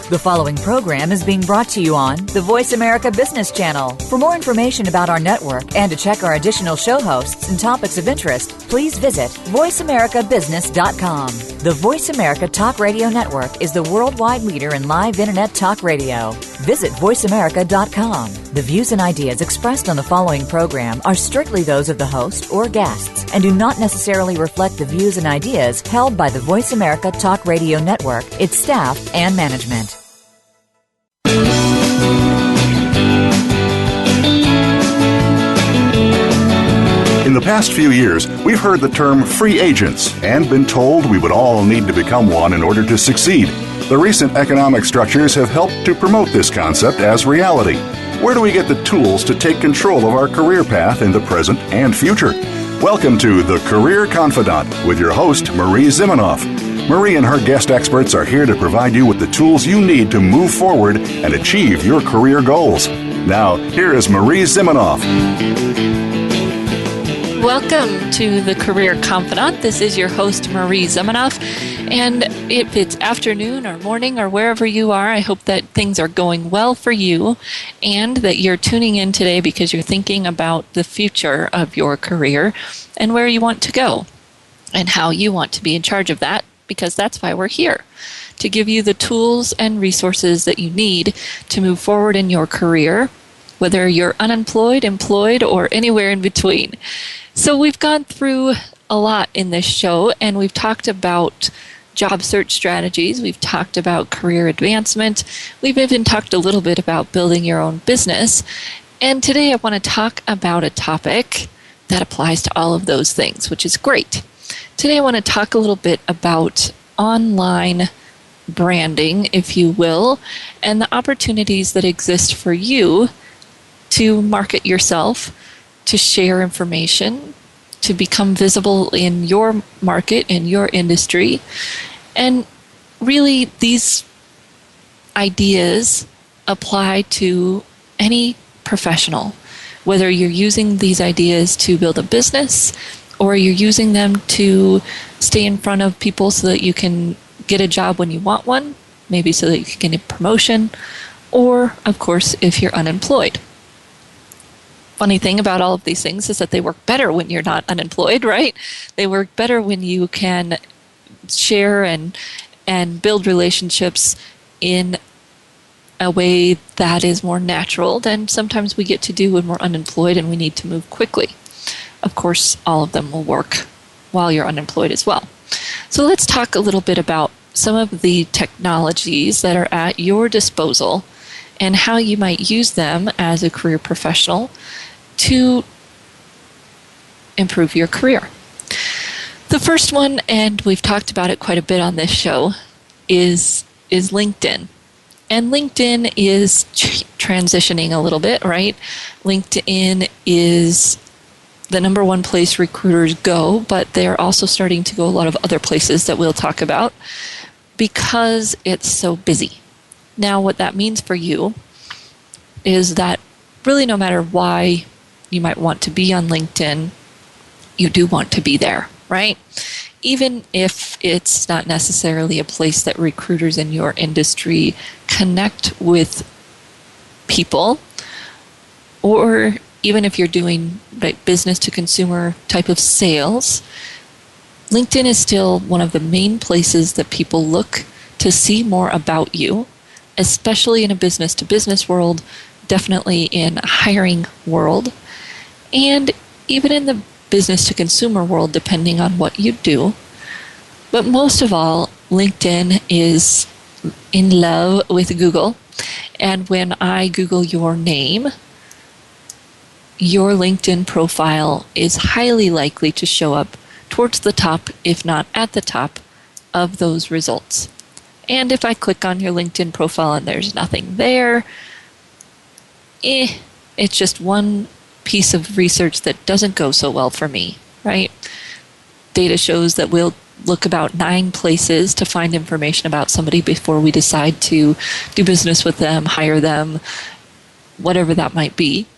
The following program is being brought to you on the Voice America Business Channel. For more information about our network and to check our additional show hosts and topics of interest, please visit voiceamericabusiness.com. The Voice America Talk Radio Network is the worldwide leader in live Internet talk radio. Visit voiceamerica.com. The views and ideas expressed on the following program are strictly those of the host or guests and do not necessarily reflect the views and ideas held by the Voice America Talk Radio Network, its staff, and management. In the past few years, we've heard the term free agents and been told we would all need to become one in order to succeed. The recent economic structures have helped to promote this concept as reality. Where do we get the tools to take control of our career path in the present and future? Welcome to The Career Confidant with your host, Marie Zimenoff. Marie and her guest experts are here to provide you with the tools you need to move forward and achieve your career goals. Now, here is Marie Zimenoff. Welcome to the Career Confidant. This is your host, Marie Zimenoff. And if it's afternoon or morning or wherever you are, I hope that things are going well for you and that you're tuning in today because you're thinking about the future of your career and where you want to go and how you want to be in charge of that, because that's why we're here, to give you the tools and resources that you need to move forward in your career, whether you're unemployed, employed, or anywhere in between. So we've gone through a lot in this show, and we've talked about job search strategies. We've talked about career advancement. We've even talked a little bit about building your own business. And today I want to talk about a topic that applies to all of those things, which is great. Today I want to talk a little bit about online branding, if you will, and the opportunities that exist for you to market yourself, to share information, to become visible in your market, in your industry. And really, these ideas apply to any professional, whether you're using these ideas to build a business or you're using them to stay in front of people so that you can get a job when you want one, maybe so that you can get a promotion, or, of course, if you're unemployed. Funny thing about all of these things is that they work better when you're not unemployed, right? They work better when you can share and build relationships in a way that is more natural than sometimes we get to do when we're unemployed and we need to move quickly. Of course, all of them will work while you're unemployed as well. So let's talk a little bit about some of the technologies that are at your disposal and how you might use them as a career professional to improve your career. The first one, and we've talked about it quite a bit on this show, is LinkedIn. And LinkedIn is transitioning a little bit, right? LinkedIn is the number one place recruiters go, but they're also starting to go a lot of other places that we'll talk about because it's so busy. Now, what that means for you is that really no matter why you might want to be on LinkedIn, you do want to be there, right? Even if it's not necessarily a place that recruiters in your industry connect with people, or even if you're doing business to consumer type of sales, LinkedIn is still one of the main places that people look to see more about you, especially in a business-to-business world, definitely in a hiring world, and even in the business-to-consumer world, depending on what you do. But most of all, LinkedIn is in love with Google, and when I Google your name, your LinkedIn profile is highly likely to show up towards the top, if not at the top, of those results. And if I click on your LinkedIn profile and there's nothing there, it's just one piece of research that doesn't go so well for me, right? Data shows that we'll look about 9 places to find information about somebody before we decide to do business with them, hire them, whatever that might be.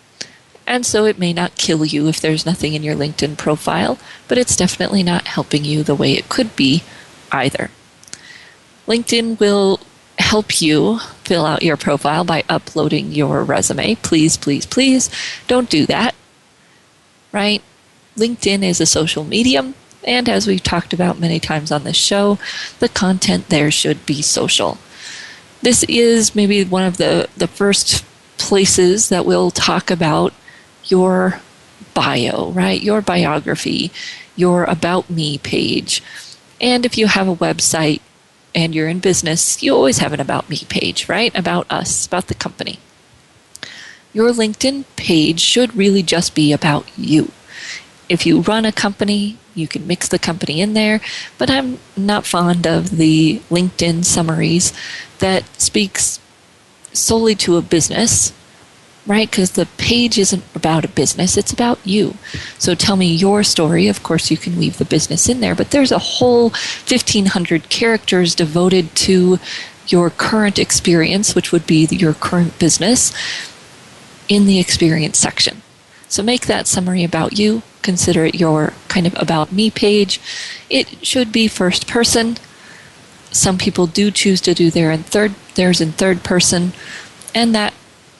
And so it may not kill you if there's nothing in your LinkedIn profile, but it's definitely not helping you the way it could be either. LinkedIn will help you fill out your profile by uploading your resume. Please, please, please don't do that, right? LinkedIn is a social medium, and as we've talked about many times on this show, the content there should be social. This is maybe one of the first places that we'll talk about your bio, right? Your biography, your About Me page. And if you have a website and you're in business, you always have an About Me page, right? About us, about the company. Your LinkedIn page should really just be about you. If you run a company, you can mix the company in there, but I'm not fond of the LinkedIn summaries that speaks solely to a business, right? Because the page isn't about a business, it's about you. So tell me your story. Of course, you can weave the business in there, but there's a whole 1,500 characters devoted to your current experience, which would be your current business, in the experience section. So make that summary about you. Consider it your kind of About Me page. It should be first person. Some people do choose to do theirs in third person, and that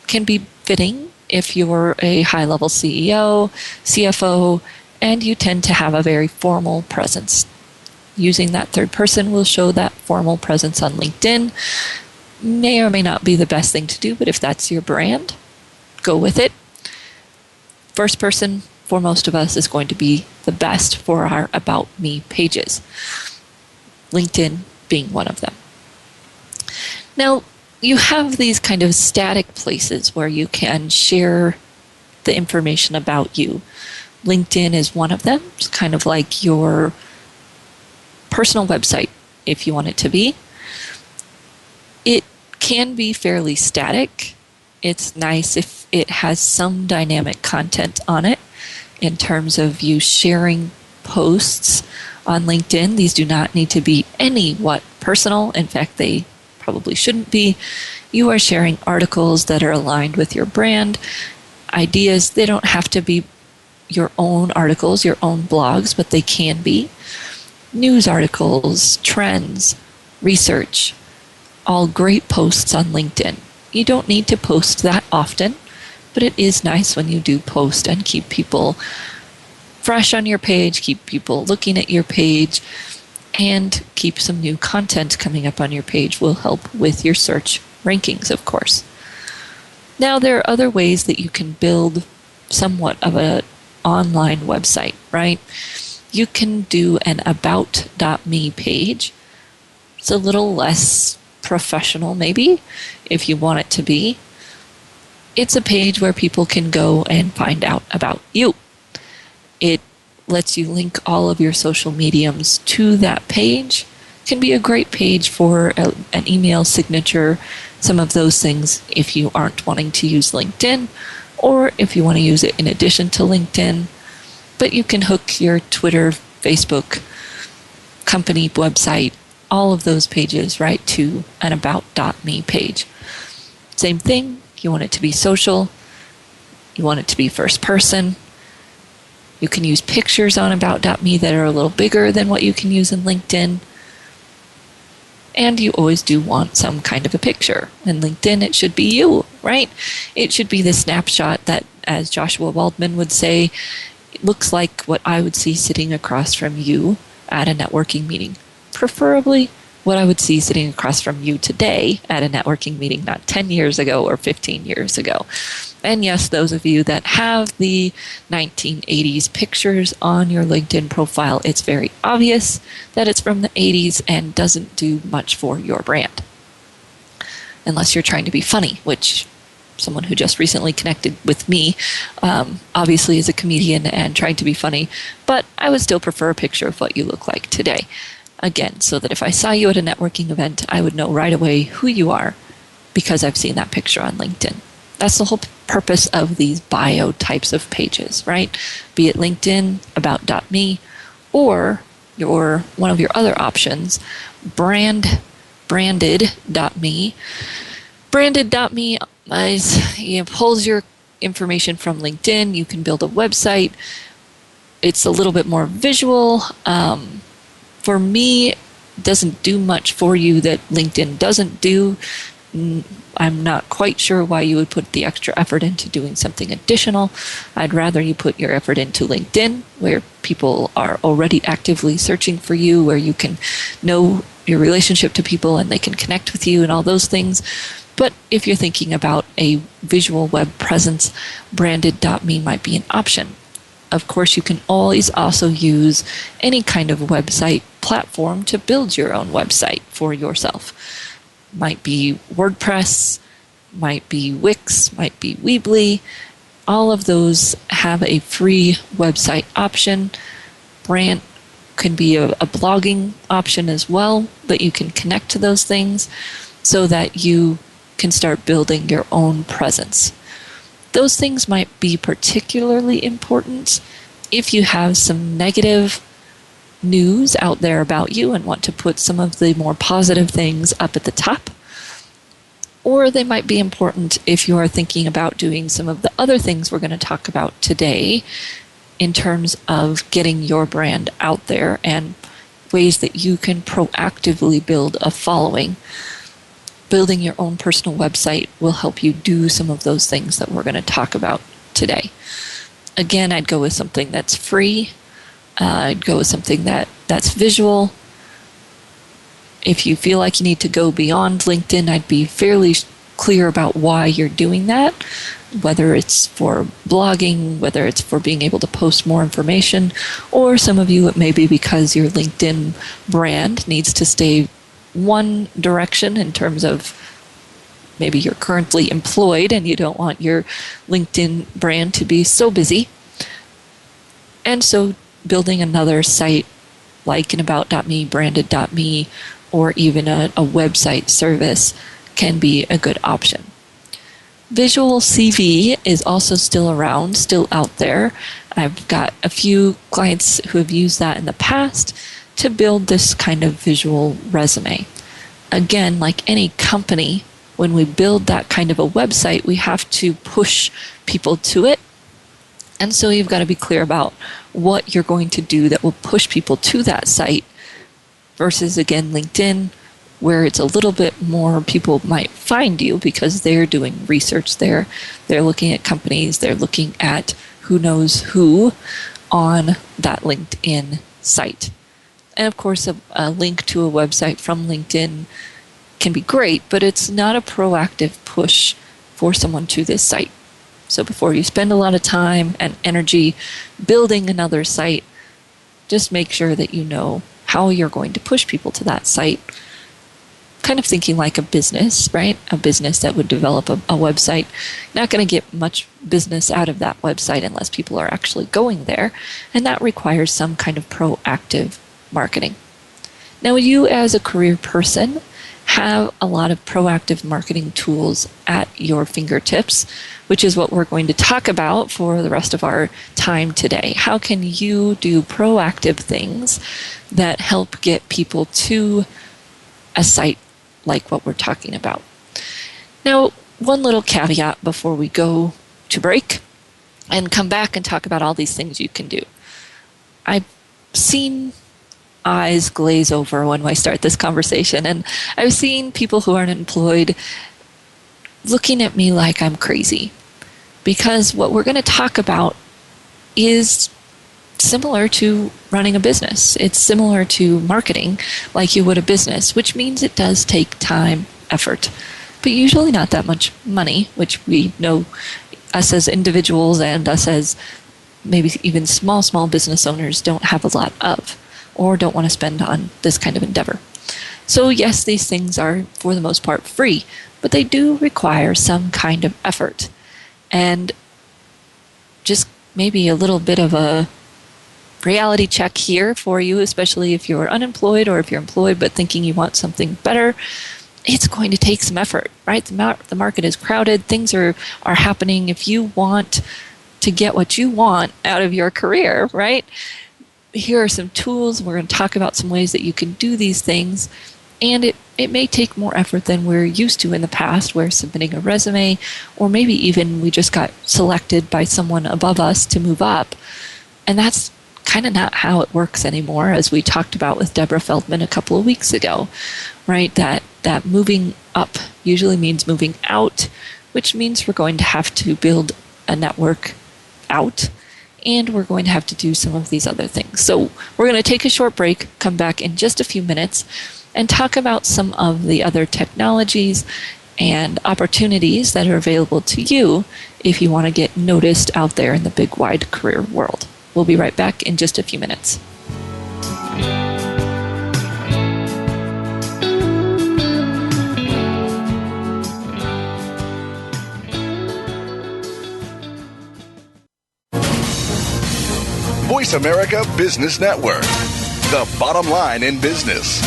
can be fitting if you're a high-level CEO, CFO, and you tend to have a very formal presence. Using that third person will show that formal presence on LinkedIn. May or may not be the best thing to do, but if that's your brand, go with it. First person, for most of us, is going to be the best for our About Me pages. LinkedIn being one of them. Now, you have these kind of static places where you can share the information about you. LinkedIn is one of them. It's kind of like your personal website, if you want it to be. It can be fairly static. It's nice if it has some dynamic content on it in terms of you sharing posts on LinkedIn. These do not need to be anywhat personal. In fact, they probably shouldn't be. You are sharing articles that are aligned with your brand, ideas. They don't have to be your own articles, your own blogs, but they can be. News articles, trends, research, all great posts on LinkedIn. You don't need to post that often, but it is nice when you do post and keep people fresh on your page, keep people looking at your page, and keep some new content coming up on your page will help with your search rankings, of course. Now, there are other ways that you can build somewhat of an online website, right? You can do an About.me page. It's a little less professional, maybe, if you want it to be. It's a page where people can go and find out about you. It lets you link all of your social mediums to that page. It can be a great page for an email signature, some of those things if you aren't wanting to use LinkedIn, or if you want to use it in addition to LinkedIn. But you can hook your Twitter, Facebook, company website, all of those pages right to an About.me page. Same thing, you want it to be social, you want it to be first person. You can use pictures on About.me that are a little bigger than what you can use in LinkedIn. And you always do want some kind of a picture. In LinkedIn, it should be you, right? It should be the snapshot that, as Joshua Waldman would say, it looks like what I would see sitting across from you at a networking meeting. Preferably what I would see sitting across from you today at a networking meeting, not 10 years ago or 15 years ago. And yes, those of you that have the 1980s pictures on your LinkedIn profile, it's very obvious that it's from the 80s and doesn't do much for your brand. Unless you're trying to be funny, which someone who just recently connected with me obviously is a comedian and trying to be funny, but I would still prefer a picture of what you look like today. Again, so that if I saw you at a networking event, I would know right away who you are because I've seen that picture on LinkedIn. That's the whole purpose of these bio types of pages, right? Be it LinkedIn, About.me, or one of your other options, branded.me. Branded.me pulls your information from LinkedIn. You can build a website. It's a little bit more visual. For me, doesn't do much for you that LinkedIn doesn't do, I'm not quite sure why you would put the extra effort into doing something additional. I'd rather you put your effort into LinkedIn, where people are already actively searching for you, where you can know your relationship to people and they can connect with you and all those things. But if you're thinking about a visual web presence, branded.me might be an option. Of course, you can always also use any kind of website platform to build your own website for yourself. Might be WordPress, might be Wix, might be Weebly. All of those have a free website option. Brand can be a blogging option as well, that you can connect to those things so that you can start building your own presence. Those things might be particularly important if you have some negative news out there about you and want to put some of the more positive things up at the top. Or they might be important if you are thinking about doing some of the other things we're going to talk about today in terms of getting your brand out there and ways that you can proactively build a following. Building your own personal website will help you do some of those things that we're going to talk about today. Again, I'd go with something that's free. I'd go with something that's visual. If you feel like you need to go beyond LinkedIn, I'd be fairly clear about why you're doing that, whether it's for blogging, whether it's for being able to post more information, or some of you it may be because your LinkedIn brand needs to stay one direction in terms of maybe you're currently employed and you don't want your LinkedIn brand to be so busy. And so building another site like an about.me, branded.me, or even a website service can be a good option. Visual CV is also still around, still out there. I've got a few clients who have used that in the past to build this kind of visual resume. Again, like any company, when we build that kind of a website, we have to push people to it. And so you've got to be clear about what you're going to do that will push people to that site versus, again, LinkedIn, where it's a little bit more people might find you because they're doing research there. They're looking at companies. They're looking at who knows who on that LinkedIn site. And of course, a link to a website from LinkedIn can be great, but it's not a proactive push for someone to this site. So before you spend a lot of time and energy building another site, just make sure that you know how you're going to push people to that site. Kind of thinking like a business, right? A business that would develop a website. Not going to get much business out of that website unless people are actually going there. And that requires some kind of proactive marketing. Now, you as a career person have a lot of proactive marketing tools at your fingertips, which is what we're going to talk about for the rest of our time today. How can you do proactive things that help get people to a site like what we're talking about? Now, one little caveat before we go to break and come back and talk about all these things you can do. I've seen eyes glaze over when I start this conversation, and I've seen people who aren't employed looking at me like I'm crazy, because what we're going to talk about is similar to running a business. It's similar to marketing like you would a business, which means it does take time, effort, but usually not that much money, which we know us as individuals and us as maybe even small business owners don't have a lot of, or don't want to spend on this kind of endeavor. So yes, these things are for the most part free, but they do require some kind of effort. And just maybe a little bit of a reality check here for you, especially if you're unemployed or if you're employed but thinking you want something better. It's going to take some effort, right? The market is crowded. Things are happening. If you want to get what you want out of your career, right? Here are some tools. We're going to talk about some ways that you can do these things. And it may take more effort than we're used to in the past, where submitting a resume, or maybe even we just got selected by someone above us to move up. And that's kind of not how it works anymore, as we talked about with Deborah Feldman a couple of weeks ago, right? That moving up usually means moving out, which means we're going to have to build a network out, and we're going to have to do some of these other things. So we're going to take a short break, come back in just a few minutes, and talk about some of the other technologies and opportunities that are available to you if you want to get noticed out there in the big, wide career world. We'll be right back in just a few minutes. Voice America Business Network, the bottom line in business.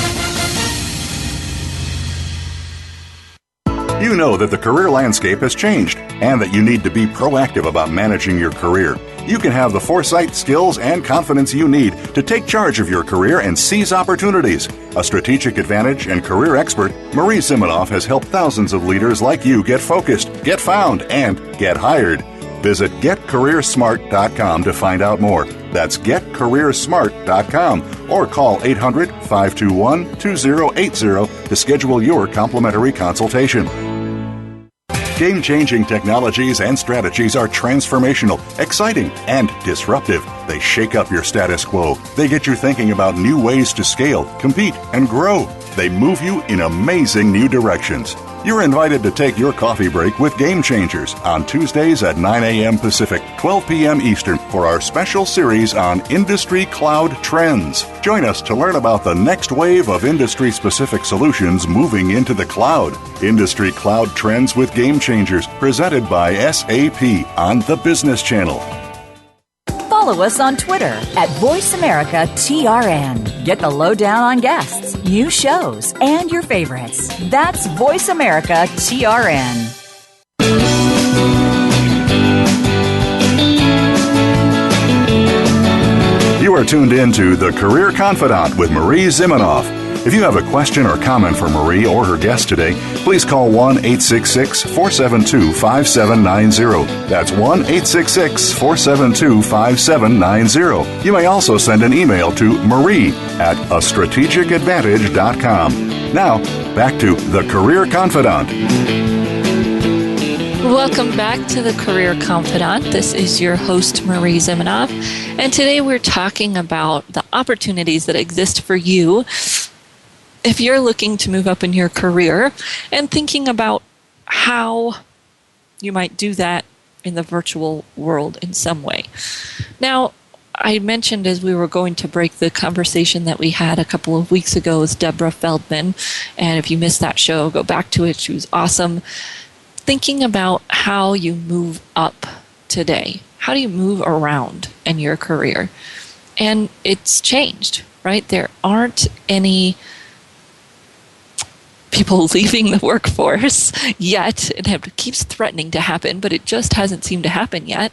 You know that the career landscape has changed and that you need to be proactive about managing your career. You can have the foresight, skills, and confidence you need to take charge of your career and seize opportunities. A strategic advantage and career expert, Marie Zimenoff has helped thousands of leaders like you get focused, get found, and get hired. Visit getcareersmart.com to find out more. That's getcareersmart.com or call 800-521-2080 to schedule your complimentary consultation. Game-changing technologies and strategies are transformational, exciting, and disruptive. They shake up your status quo. They get you thinking about new ways to scale, compete, and grow. They move you in amazing new directions. You're invited to take your coffee break with Game Changers on Tuesdays at 9 a.m. Pacific, 12 p.m. Eastern for our special series on Industry Cloud Trends. Join us to learn about the next wave of industry-specific solutions moving into the cloud. Industry Cloud Trends with Game Changers, presented by SAP on the Business Channel. Follow us on Twitter at VoiceAmericaTRN. Get the lowdown on guests, new shows, and your favorites. That's VoiceAmericaTRN. You are tuned in to The Career Confidante with Marie Zimenoff. If you have a question or comment for Marie or her guest today, please call 1-866-472-5790. That's 1-866-472-5790. You may also send an email to marie@astrategicadvantage.com. Now, back to The Career Confidante. Welcome back to The Career Confidante. This is your host, Marie Zimenoff, and today we're talking about the opportunities that exist for you if you're looking to move up in your career and thinking about how you might do that in the virtual world in some way. Now, I mentioned as we were going to break the conversation that we had a couple of weeks ago with Deborah Feldman, and if you missed that show, go back to it. She was awesome. Thinking about how you move up today. How do you move around in your career? And it's changed, right? There aren't any people leaving the workforce yet. It keeps threatening to happen, but it just hasn't seemed to happen yet.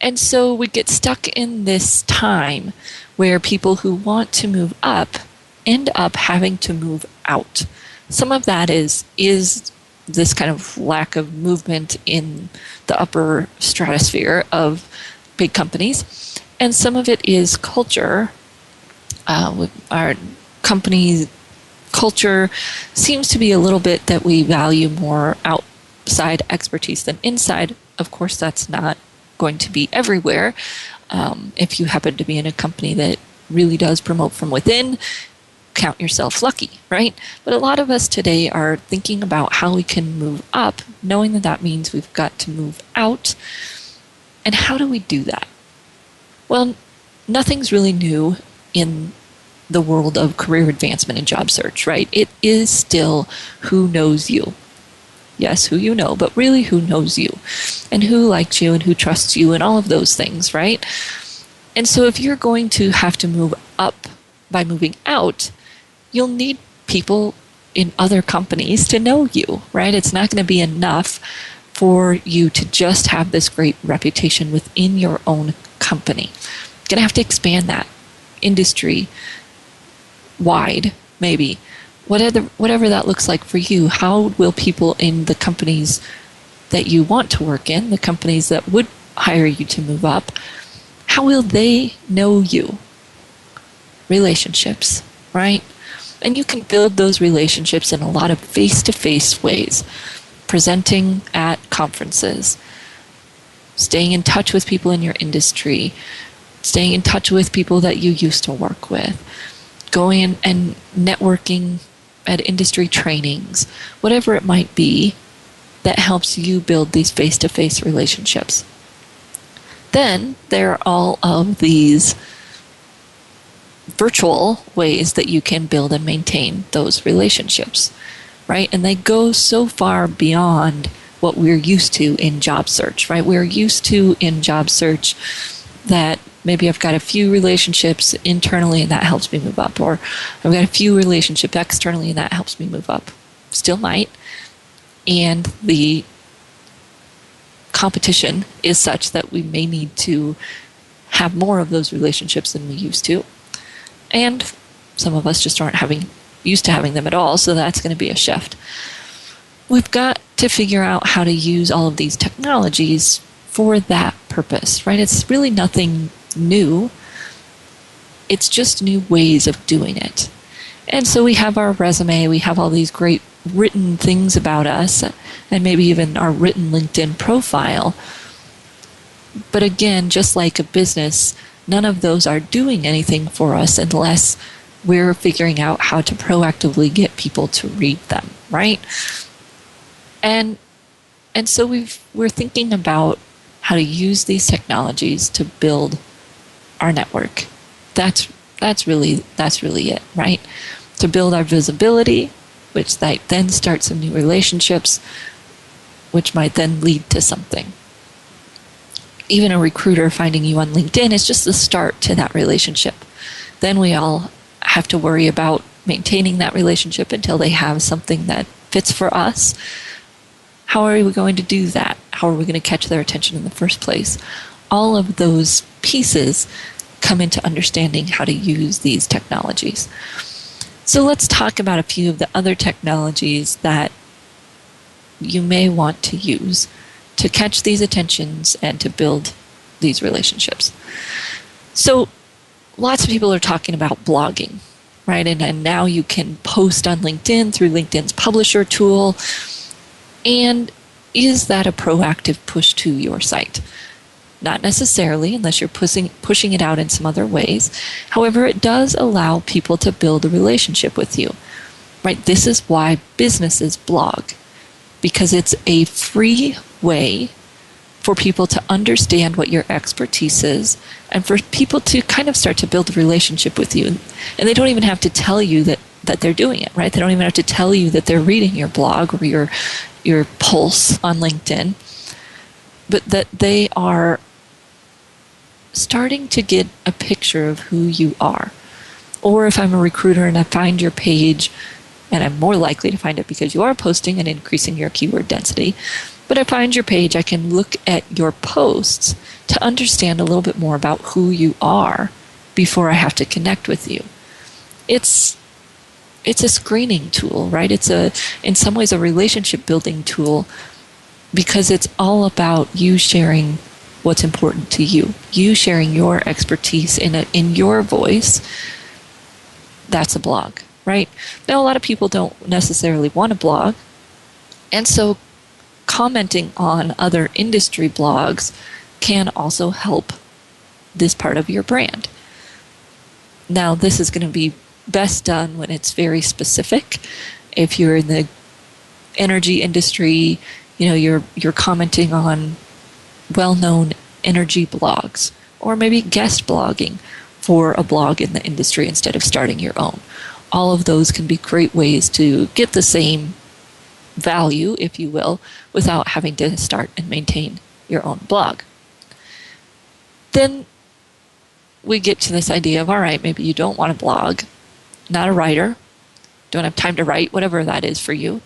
And so we get stuck in this time where people who want to move up end up having to move out. Some of that is this kind of lack of movement in the upper stratosphere of big companies. And some of it is culture. Our company culture seems to be a little bit that we value more outside expertise than inside. Of course, that's not going to be everywhere. If you happen to be in a company that really does promote from within, count yourself lucky, right? But a lot of us today are thinking about how we can move up, knowing that that means we've got to move out. And how do we do that? Well, nothing's really new in the world of career advancement and job search, right? It is still who knows you. Yes, who you know, but really who knows you and who likes you and who trusts you and all of those things, right? And so if you're going to have to move up by moving out, you'll need people in other companies to know you, right? It's not going to be enough for you to just have this great reputation within your own company. You're going to have to expand that industry wide, maybe. Whatever that looks like for you, how will people in the companies that you want to work in, the companies that would hire you to move up, how will they know you? Relationships, right? And you can build those relationships in a lot of face-to-face ways. Presenting at conferences, staying in touch with people in your industry, staying in touch with people that you used to work with, going in and networking at industry trainings, whatever it might be that helps you build these face-to-face relationships. Then there are all of these virtual ways that you can build and maintain those relationships, right? And they go so far beyond what we're used to in job search, right? We're used to in job search that maybe I've got a few relationships internally and that helps me move up, or I've got a few relationships externally and that helps me move up. Still might. And the competition is such that we may need to have more of those relationships than we used to. And some of us just aren't used to having them at all, so that's going to be a shift. We've got to figure out how to use all of these technologies for that purpose, right? It's really nothing new. It's just new ways of doing it. And so we have our resume, we have all these great written things about us, and maybe even our written LinkedIn profile. But again, just like a business, none of those are doing anything for us unless we're figuring out how to proactively get people to read them, right? And so we're thinking about how to use these technologies to build our network. That's really it, right? To build our visibility, which then starts some new relationships, which might then lead to something. Even a recruiter finding you on LinkedIn is just the start to that relationship. Then we all have to worry about maintaining that relationship until they have something that fits for us. How are we going to do that? How are we going to catch their attention in the first place? All of those pieces come into understanding how to use these technologies. So let's talk about a few of the other technologies that you may want to use to catch these attentions and to build these relationships. So lots of people are talking about blogging, right? And now you can post on LinkedIn through LinkedIn's publisher tool. And is that a proactive push to your site? Not necessarily, unless you're pushing it out in some other ways. However, it does allow people to build a relationship with you, right? This is why businesses blog, because it's a free way for people to understand what your expertise is and for people to kind of start to build a relationship with you. And they don't even have to tell you that they're doing it, right? They don't even have to tell you that they're reading your blog or your pulse on LinkedIn, but that they are starting to get a picture of who you are. Or if I'm a recruiter and I find your page, and I'm more likely to find it because you are posting and increasing your keyword density, but I find your page, I can look at your posts to understand a little bit more about who you are before I have to connect with you. It's a screening tool, right? It's in some ways a relationship building tool, because it's all about you sharing what's important to you. You sharing your expertise in your voice. That's a blog, right? Now, a lot of people don't necessarily want to blog, and so commenting on other industry blogs can also help this part of your brand. Now, this is going to be best done when it's very specific. If you're in the energy industry, you're commenting on well-known energy blogs, or maybe guest blogging for a blog in the industry instead of starting your own. All of those can be great ways to get the same value, if you will, without having to start and maintain your own blog. Then we get to this idea of, all right, maybe you don't want to blog, not a writer, don't have time to write, whatever that is for you.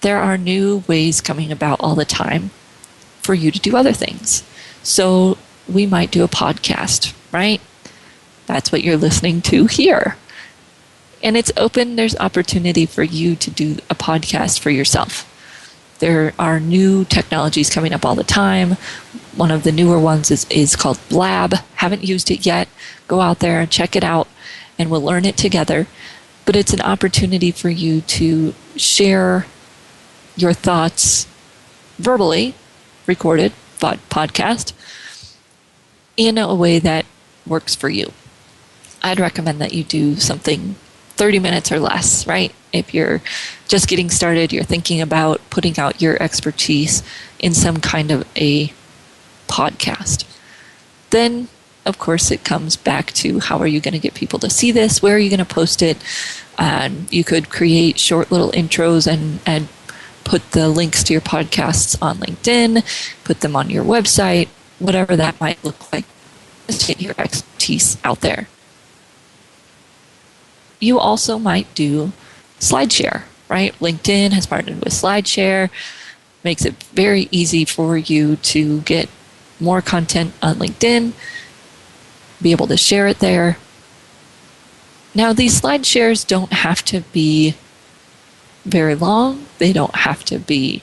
There are new ways coming about all the time for you to do other things. So we might do a podcast, right? That's what you're listening to here. And it's open, there's opportunity for you to do a podcast for yourself. There are new technologies coming up all the time. One of the newer ones is called Blab. Haven't used it yet. Go out there and check it out, and we'll learn it together. But it's an opportunity for you to share your thoughts verbally, recorded podcast, in a way that works for you. I'd recommend that you do something 30 minutes or less, right? If you're just getting started, you're thinking about putting out your expertise in some kind of a podcast. Then, of course, it comes back to how are you going to get people to see this? Where are you going to post it? You could create short little intros and put the links to your podcasts on LinkedIn, put them on your website, whatever that might look like. Just get your expertise out there. You also might do SlideShare, right? LinkedIn has partnered with SlideShare, makes it very easy for you to get more content on LinkedIn, be able to share it there. Now, these slide shares don't have to be very long. They don't have to be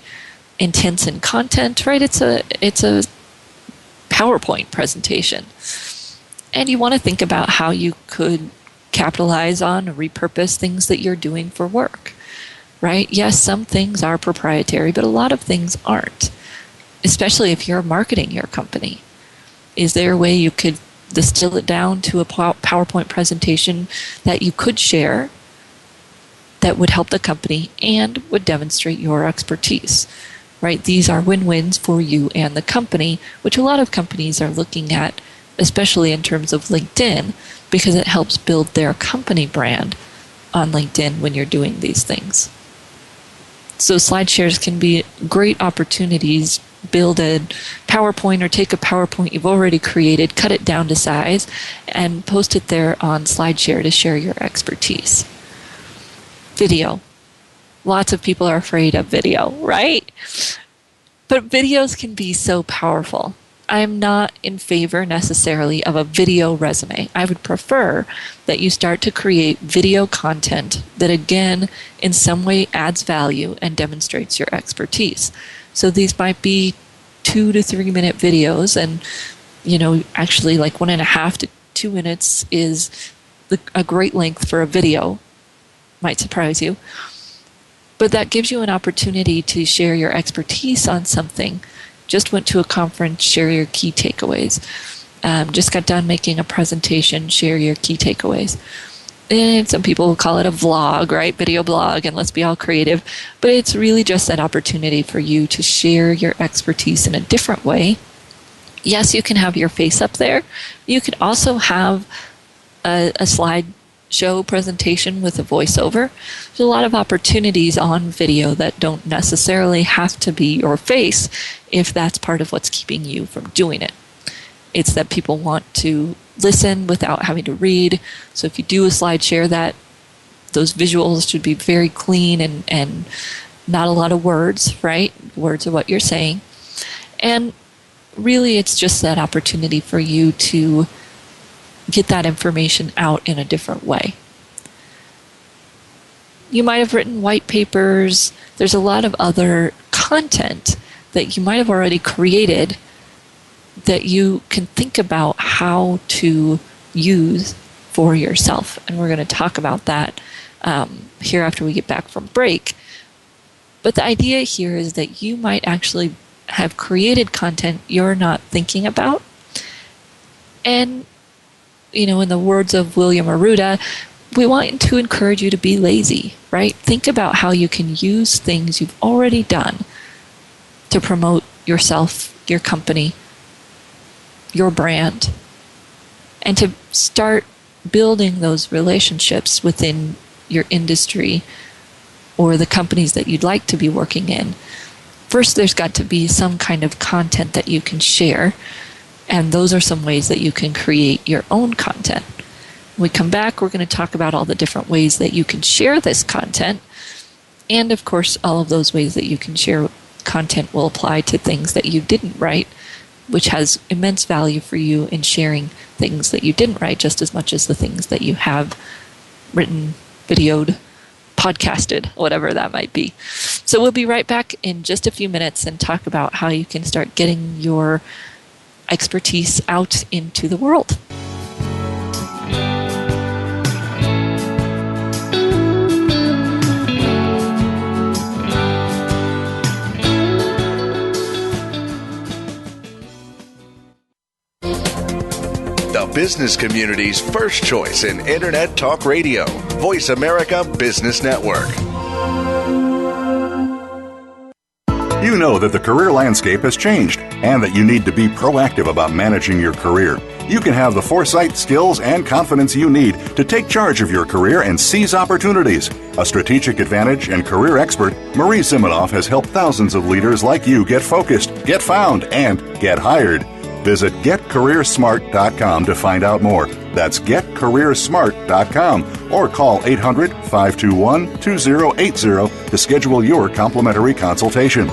intense in content, right? It's a PowerPoint presentation. And you want to think about how you could capitalize on or repurpose things that you're doing for work, right? Yes, some things are proprietary, but a lot of things aren't, especially if you're marketing your company. Is there a way you could distill it down to a PowerPoint presentation that you could share that would help the company and would demonstrate your expertise, right? These are win-wins for you and the company, which a lot of companies are looking at, especially in terms of LinkedIn, because it helps build their company brand on LinkedIn when you're doing these things. So slide shares can be great opportunities. Build a PowerPoint or take a PowerPoint you've already created, cut it down to size, and post it there on SlideShare to share your expertise. Video. Lots of people are afraid of video, right? But videos can be so powerful. I'm not in favor necessarily of a video resume. I would prefer that you start to create video content that, again, in some way adds value and demonstrates your expertise. So these might be 2 to 3 minute videos, and actually like 1.5 to 2 minutes is a great length for a video. Might surprise you. But that gives you an opportunity to share your expertise on something. Just went to a conference, share your key takeaways. Just got done making a presentation, share your key takeaways. And some people will call it a vlog, right? Video blog, and let's be all creative. But it's really just that opportunity for you to share your expertise in a different way. Yes, you can have your face up there. You could also have a slideshow presentation with a voiceover. There's a lot of opportunities on video that don't necessarily have to be your face if that's part of what's keeping you from doing it. It's that people want to listen without having to read. So if you do a slide share, those visuals should be very clean and not a lot of words, right? Words are what you're saying. And really it's just that opportunity for you to get that information out in a different way. You might have written white papers. There's a lot of other content that you might have already created that you can think about how to use for yourself. And we're going to talk about that here after we get back from break. But the idea here is that you might actually have created content you're not thinking about. And, in the words of William Arruda, we want to encourage you to be lazy, right? Think about how you can use things you've already done to promote yourself, your company, your brand, and to start building those relationships within your industry or the companies that you'd like to be working in. First, there's got to be some kind of content that you can share, and those are some ways that you can create your own content. When we come back, we're going to talk about all the different ways that you can share this content, and of course, all of those ways that you can share content will apply to things that you didn't write, which has immense value for you in sharing things that you didn't write just as much as the things that you have written, videoed, podcasted, whatever that might be. So we'll be right back in just a few minutes and talk about how you can start getting your expertise out into the world. The business community's first choice in Internet Talk Radio, Voice America Business Network. You know that the career landscape has changed and that you need to be proactive about managing your career. You can have the foresight, skills, and confidence you need to take charge of your career and seize opportunities. A strategic advantage and career expert, Marie Zimenoff has helped thousands of leaders like you get focused, get found, and get hired. Visit getcareersmart.com to find out more. That's getcareersmart.com or call 800-521-2080 to schedule your complimentary consultation.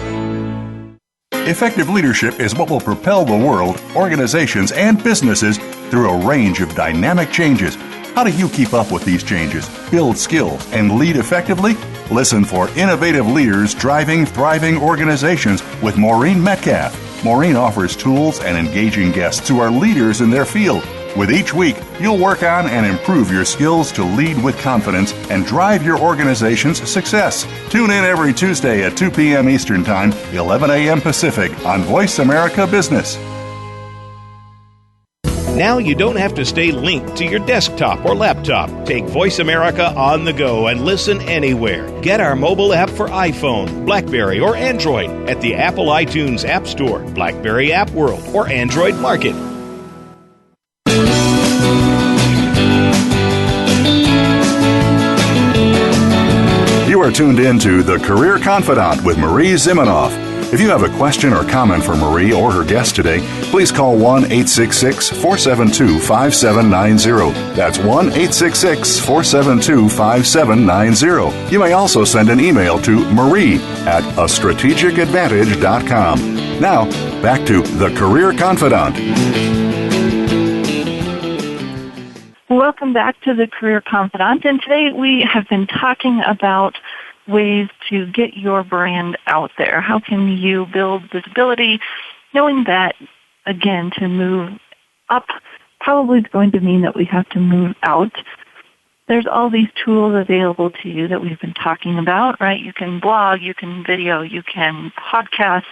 Effective leadership is what will propel the world, organizations, and businesses through a range of dynamic changes. How do you keep up with these changes, build skills, and lead effectively? Listen for Innovative Leaders Driving Thriving Organizations with Maureen Metcalf. Maureen offers tools and engaging guests who are leaders in their field. With each week, you'll work on and improve your skills to lead with confidence and drive your organization's success. Tune in every Tuesday at 2 p.m. Eastern Time, 11 a.m. Pacific on Voice America Business. Now you don't have to stay linked to your desktop or laptop. Take Voice America on the go and listen anywhere. Get our mobile app for iPhone, BlackBerry, or Android at the Apple iTunes App Store, BlackBerry App World, or Android Market. You are tuned in to The Career Confidant with Marie Zimenoff. If you have a question or comment for Marie or her guest today, please call 1-866-472-5790. That's 1-866-472-5790. You may also send an email to marie@astrategicadvantage.com. Now, back to The Career Confidant. Welcome back to The Career Confidant, and today we have been talking about ways to get your brand out there. How can you build visibility, knowing that, again, to move up probably is going to mean that we have to move out. There's all these tools available to you that we've been talking about, right? You can blog, you can video, you can podcast,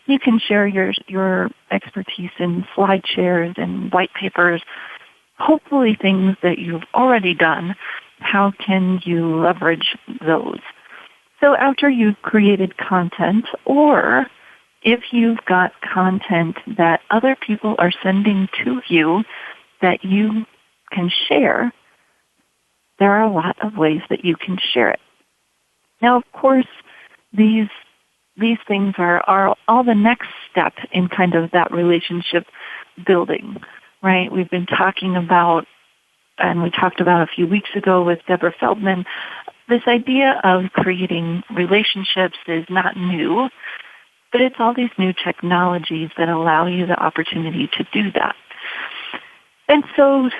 you can share your expertise in slide shares and white papers, hopefully things that you've already done. How can you leverage those? So after you've created content, or if you've got content that other people are sending to you that you can share, there are a lot of ways that you can share it. Now, of course, these things are all the next step in kind of that relationship building, right? We've been talking about, and we talked about a few weeks ago with Deborah Feldman, this idea of creating relationships is not new, but it's all these new technologies that allow you the opportunity to do that. And so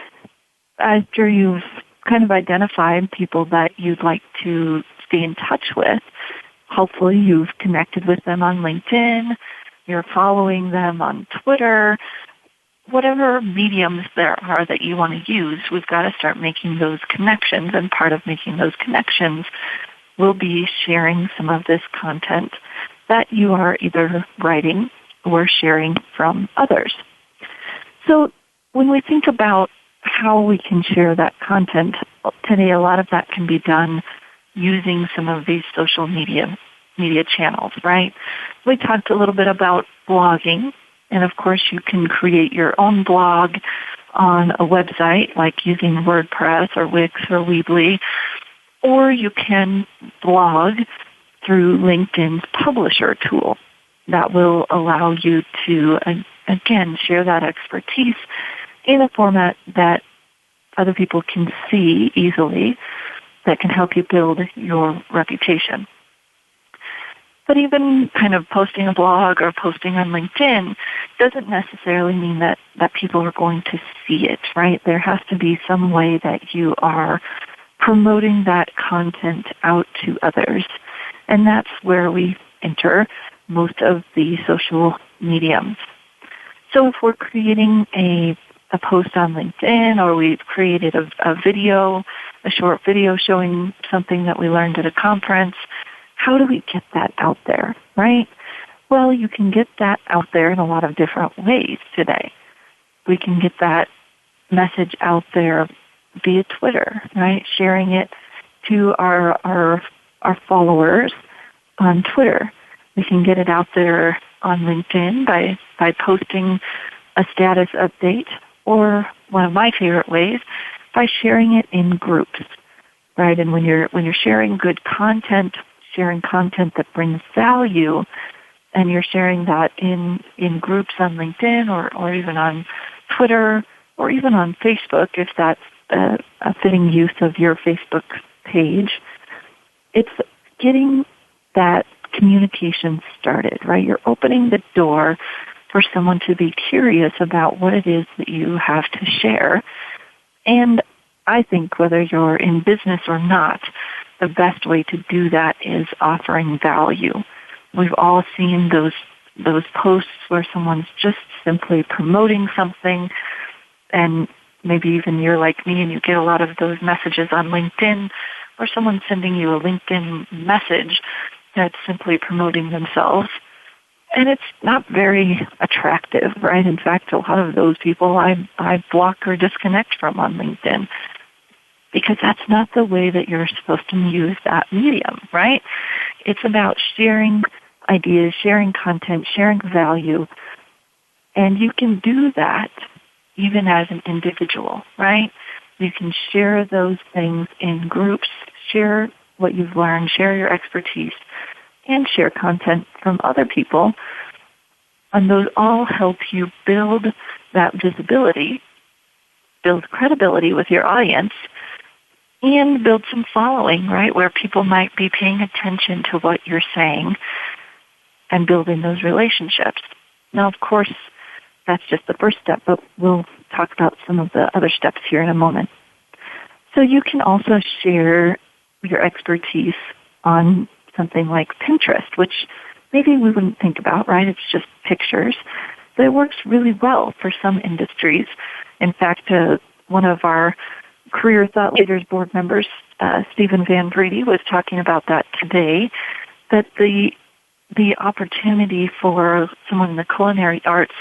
after you've kind of identified people that you'd like to stay in touch with, hopefully you've connected with them on LinkedIn, you're following them on Twitter, whatever mediums there are that you want to use, we've got to start making those connections. And part of making those connections will be sharing some of this content that you are either writing or sharing from others. So when we think about how we can share that content, today a lot of that can be done using some of these social media channels, right? We talked a little bit about blogging. And of course, you can create your own blog on a website, like using WordPress or Wix or Weebly, or you can blog through LinkedIn's publisher tool. That will allow you to, again, share that expertise in a format that other people can see easily, that can help you build your reputation. But even kind of posting a blog or posting on LinkedIn doesn't necessarily mean that people are going to see it, right? There has to be some way that you are promoting that content out to others. And that's where we enter most of the social mediums. So if we're creating a post on LinkedIn, or we've created a video, a short video showing something that we learned at a conference, how do we get that out there, right? Well, you can get that out there in a lot of different ways today. We can get that message out there via Twitter, right? Sharing it to our followers on Twitter. We can get it out there on LinkedIn by posting a status update, or one of my favorite ways, by sharing it in groups, right? And when you're sharing good content, sharing content that brings value, and you're sharing that in groups on LinkedIn or even on Twitter or even on Facebook, if that's a fitting use of your Facebook page, it's getting that communication started, right? You're opening the door for someone to be curious about what it is that you have to share. And I think whether you're in business or not, the best way to do that is offering value. We've all seen those posts where someone's just simply promoting something, and maybe even you're like me and you get a lot of those messages on LinkedIn, or someone's sending you a LinkedIn message that's simply promoting themselves. And it's not very attractive, right? In fact, a lot of those people I block or disconnect from on LinkedIn, because that's not the way that you're supposed to use that medium, right? It's about sharing ideas, sharing content, sharing value, and you can do that even as an individual, right? You can share those things in groups, share what you've learned, share your expertise, and share content from other people. And those all help you build that visibility, build credibility with your audience, and build some following, right, where people might be paying attention to what you're saying and building those relationships. Now, of course, that's just the first step, but we'll talk about some of the other steps here in a moment. So you can also share your expertise on something like Pinterest, which maybe we wouldn't think about, right? It's just pictures. But it works really well for some industries. In fact, one of our Career Thought Leaders board members, Stephen Van Vrede, was talking about that today, that the opportunity for someone in the culinary arts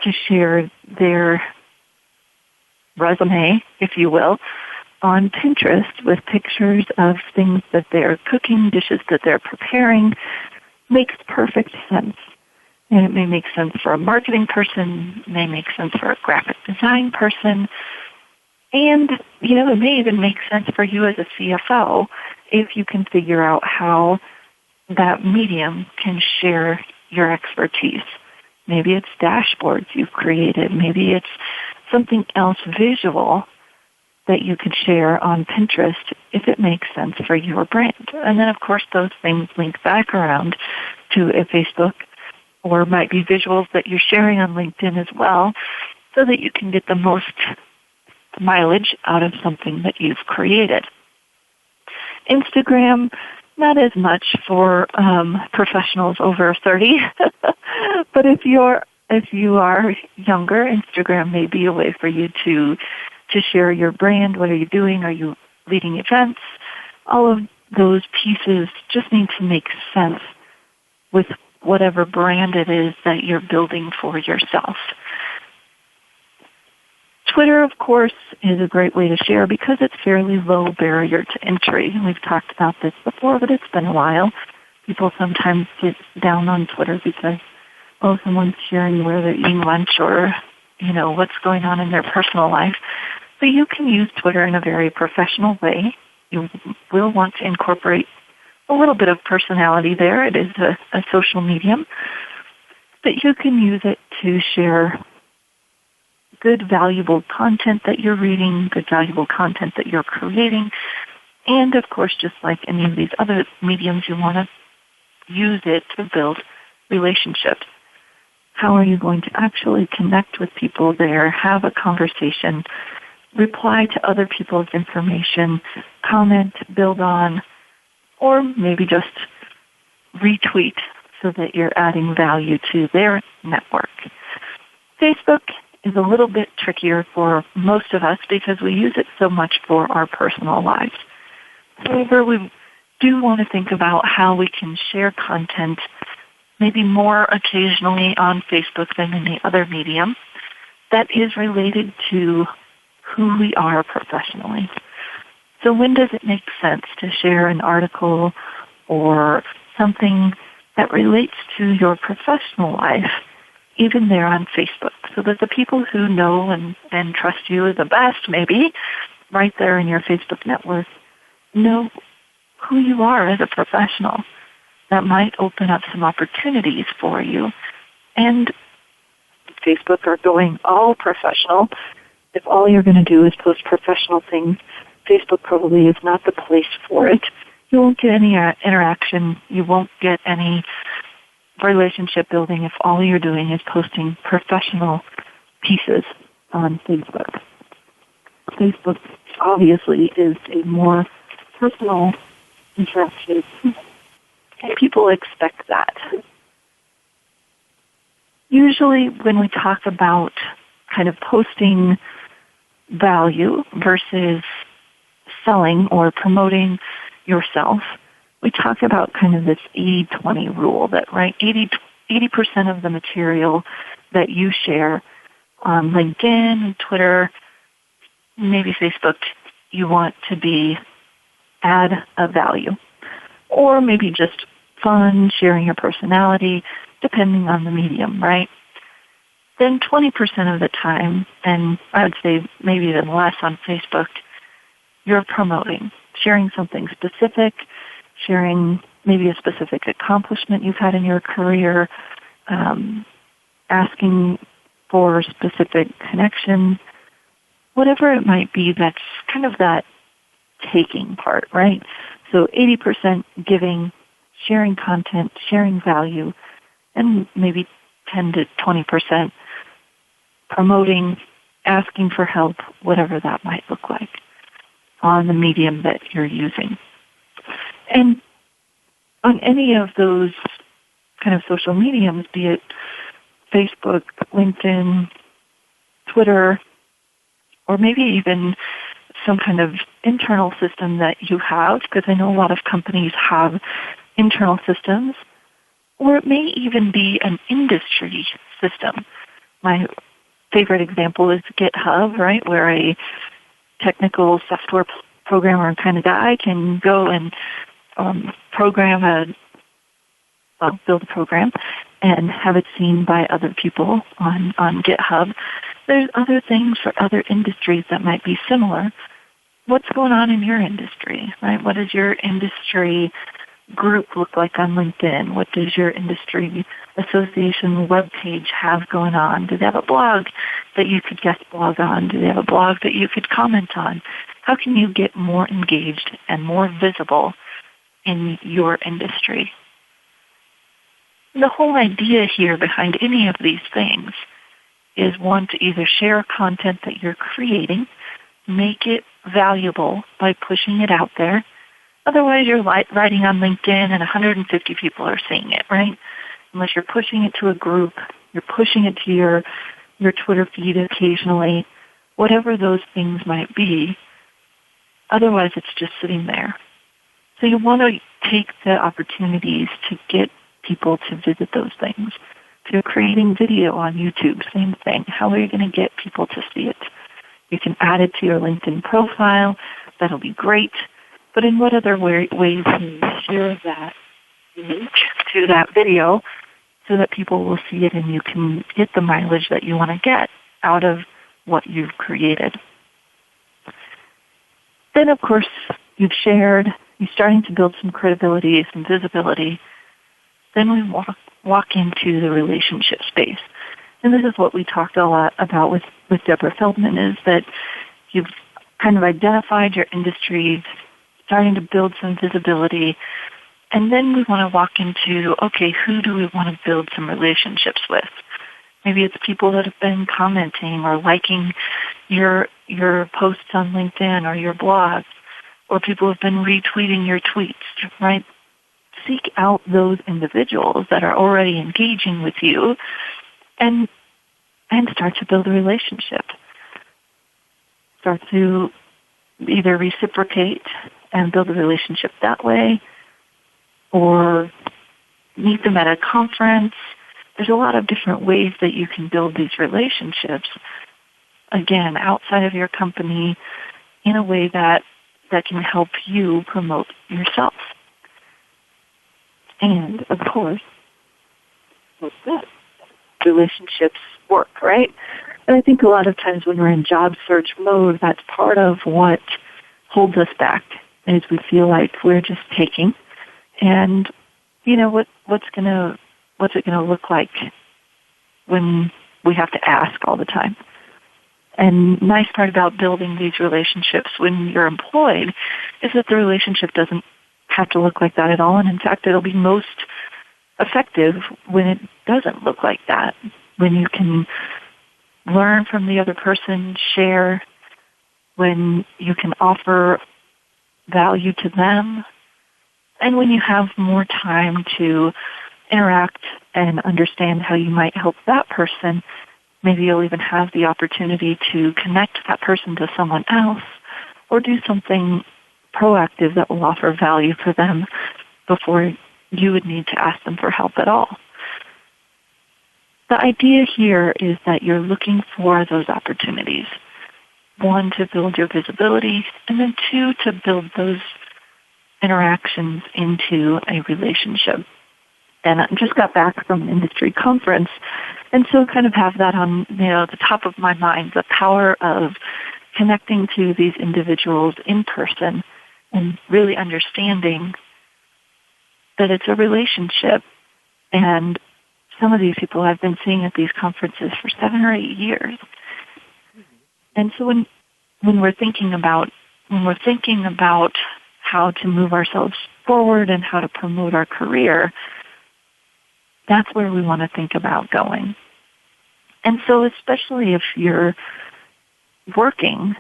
to share their resume, if you will, on Pinterest with pictures of things that they're cooking, dishes that they're preparing, makes perfect sense. And it may make sense for a marketing person, may make sense for a graphic design person, and, it may even make sense for you as a CFO if you can figure out how that medium can share your expertise. Maybe it's dashboards you've created. Maybe it's something else visual that you could share on Pinterest if it makes sense for your brand. And then, of course, those things link back around to a Facebook, or might be visuals that you're sharing on LinkedIn as well, so that you can get the most mileage out of something that you've created. Instagram, not as much for professionals over 30, but if you are younger, Instagram may be a way for you to share your brand. What are you doing? Are you leading events? All of those pieces just need to make sense with whatever brand it is that you're building for yourself. Twitter, of course, is a great way to share because it's fairly low barrier to entry. We've talked about this before, but it's been a while. People sometimes get down on Twitter because, someone's sharing where they're eating lunch or, what's going on in their personal life. But you can use Twitter in a very professional way. You will want to incorporate a little bit of personality there. It is a social medium. But you can use it to share good, valuable content that you're reading, good, valuable content that you're creating. And, of course, just like any of these other mediums, you want to use it to build relationships. How are you going to actually connect with people there, have a conversation, reply to other people's information, comment, build on, or maybe just retweet so that you're adding value to their network? Facebook is a little bit trickier for most of us because we use it so much for our personal lives. However, we do want to think about how we can share content maybe more occasionally on Facebook than any other medium that is related to who we are professionally. So when does it make sense to share an article or something that relates to your professional life, even there on Facebook, so that the people who know and trust you the best, maybe, right there in your Facebook network, know who you are as a professional? That might open up some opportunities for you. And Facebook are going all professional. If all you're going to do is post professional things, Facebook probably is not the place for it. You won't get any interaction. You won't get any relationship building if all you're doing is posting professional pieces on Facebook. Facebook obviously is a more personal interaction, and people expect that. Usually when we talk about kind of posting value versus selling or promoting yourself, we talk about kind of this 80-20 rule that, right, 80% of the material that you share on LinkedIn, Twitter, maybe Facebook, you want to be add a value. Or maybe just fun, sharing your personality, depending on the medium, right? Then 20% of the time, and I would say maybe even less on Facebook, you're promoting, sharing something specific, sharing maybe a specific accomplishment you've had in your career, asking for specific connections, whatever it might be. That's kind of that taking part, right? So 80% giving, sharing content, sharing value, and maybe 10 to 20% promoting, asking for help, whatever that might look like on the medium that you're using. And on any of those kind of social mediums, be it Facebook, LinkedIn, Twitter, or maybe even some kind of internal system that you have, because I know a lot of companies have internal systems, or it may even be an industry system. My favorite example is GitHub, right, where a technical software programmer kind of guy can go and build a program and have it seen by other people on GitHub. There's other things for other industries that might be similar. What's going on in your industry, right? What does your industry group look like on LinkedIn? What does your industry association webpage have going on? Do they have a blog that you could guest blog on? Do they have a blog that you could comment on? How can you get more engaged and more visible in your industry? The whole idea here behind any of these things is, one, to either share content that you're creating, make it valuable by pushing it out there. Otherwise, you're writing on LinkedIn and 150 people are seeing it, right? Unless you're pushing it to a group, you're pushing it to your Twitter feed occasionally, whatever those things might be. Otherwise, it's just sitting there. So you want to take the opportunities to get people to visit those things. If you're creating video on YouTube, same thing. How are you going to get people to see it? You can add it to your LinkedIn profile. That'll be great. But in what other ways can you share that link to that video so that people will see it and you can get the mileage that you want to get out of what you've created? Then, of course, you've shared, you're starting to build some credibility, some visibility. Then we walk into the relationship space. And this is what we talked a lot about with Deborah Feldman, is that you've kind of identified your industry, starting to build some visibility, and then we want to walk into, okay, who do we want to build some relationships with? Maybe it's people that have been commenting or liking your posts on LinkedIn or your blog, or people have been retweeting your tweets, right? Seek out those individuals that are already engaging with you and and start to build a relationship. Start to either reciprocate and build a relationship that way, or meet them at a conference. There's a lot of different ways that you can build these relationships, again, outside of your company, in a way that can help you promote yourself. And, of course, what's that? Relationships work, right? And I think a lot of times when we're in job search mode, that's part of what holds us back, is we feel like we're just taking. And, you know, what's it gonna look like when we have to ask all the time? And nice part about building these relationships when you're employed is that the relationship doesn't have to look like that at all. And in fact, it'll be most effective when it doesn't look like that, when you can learn from the other person, share, when you can offer value to them, and when you have more time to interact and understand how you might help that person. Maybe you'll even have the opportunity to connect that person to someone else or do something proactive that will offer value for them before you would need to ask them for help at all. The idea here is that you're looking for those opportunities. One, to build your visibility, and then two, to build those interactions into a relationship. And I just got back from an industry conference, and so kind of have that on, the top of my mind, the power of connecting to these individuals in person and really understanding that it's a relationship. And some of these people I've been seeing at these conferences for 7 or 8 years. And so when we're thinking about how to move ourselves forward and how to promote our career, that's where we want to think about going. And so especially if you're working,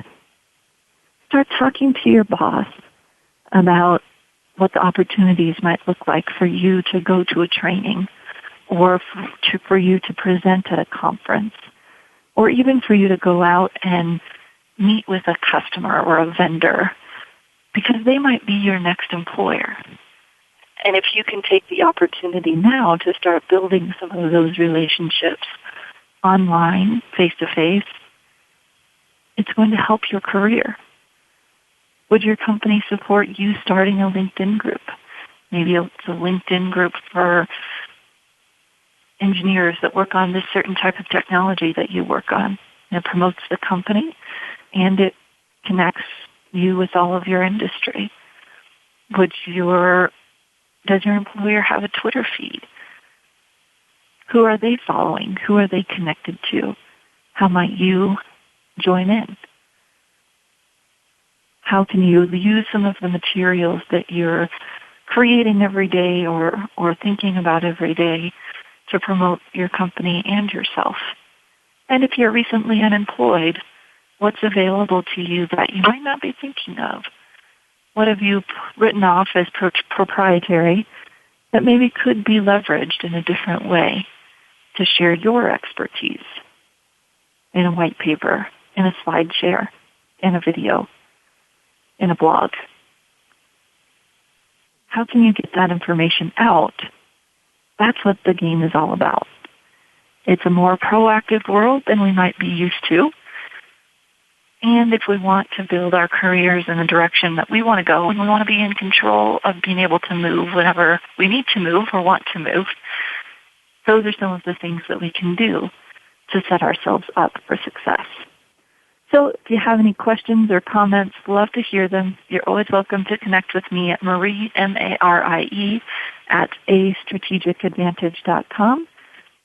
start talking to your boss about what the opportunities might look like for you to go to a training, or for you to present at a conference, or even for you to go out and meet with a customer or a vendor, because they might be your next employer. And if you can take the opportunity now to start building some of those relationships online, face-to-face, it's going to help your career. Would your company support you starting a LinkedIn group? Maybe it's a LinkedIn group for engineers that work on this certain type of technology that you work on. It promotes the company, and it connects you with all of your industry. Does your employer have a Twitter feed? Who are they following? Who are they connected to? How might you join in? How can you use some of the materials that you're creating every day or thinking about every day to promote your company and yourself? And if you're recently unemployed, what's available to you that you might not be thinking of? What have you written off as proprietary that maybe could be leveraged in a different way to share your expertise in a white paper, in a slide share, in a video, in a blog? How can you get that information out? That's what the game is all about. It's a more proactive world than we might be used to. And if we want to build our careers in the direction that we want to go, and we want to be in control of being able to move whenever we need to move or want to move, those are some of the things that we can do to set ourselves up for success. So if you have any questions or comments, love to hear them. You're always welcome to connect with me at Marie, M-A-R-I-E, at astrategicadvantage.com.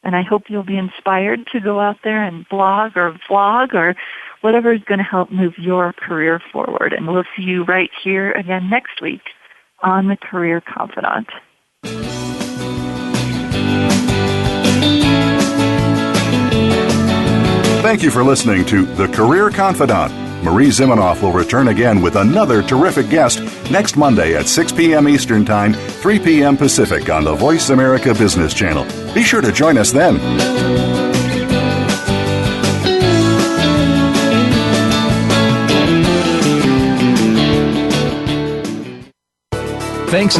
And I hope you'll be inspired to go out there and blog or vlog or whatever is going to help move your career forward. And we'll see you right here again next week on The Career Confidant. Thank you for listening to The Career Confidant. Marie Zimenoff will return again with another terrific guest next Monday at 6 p.m. Eastern Time, 3 p.m. Pacific on the Voice America Business Channel. Be sure to join us then. Thanks again.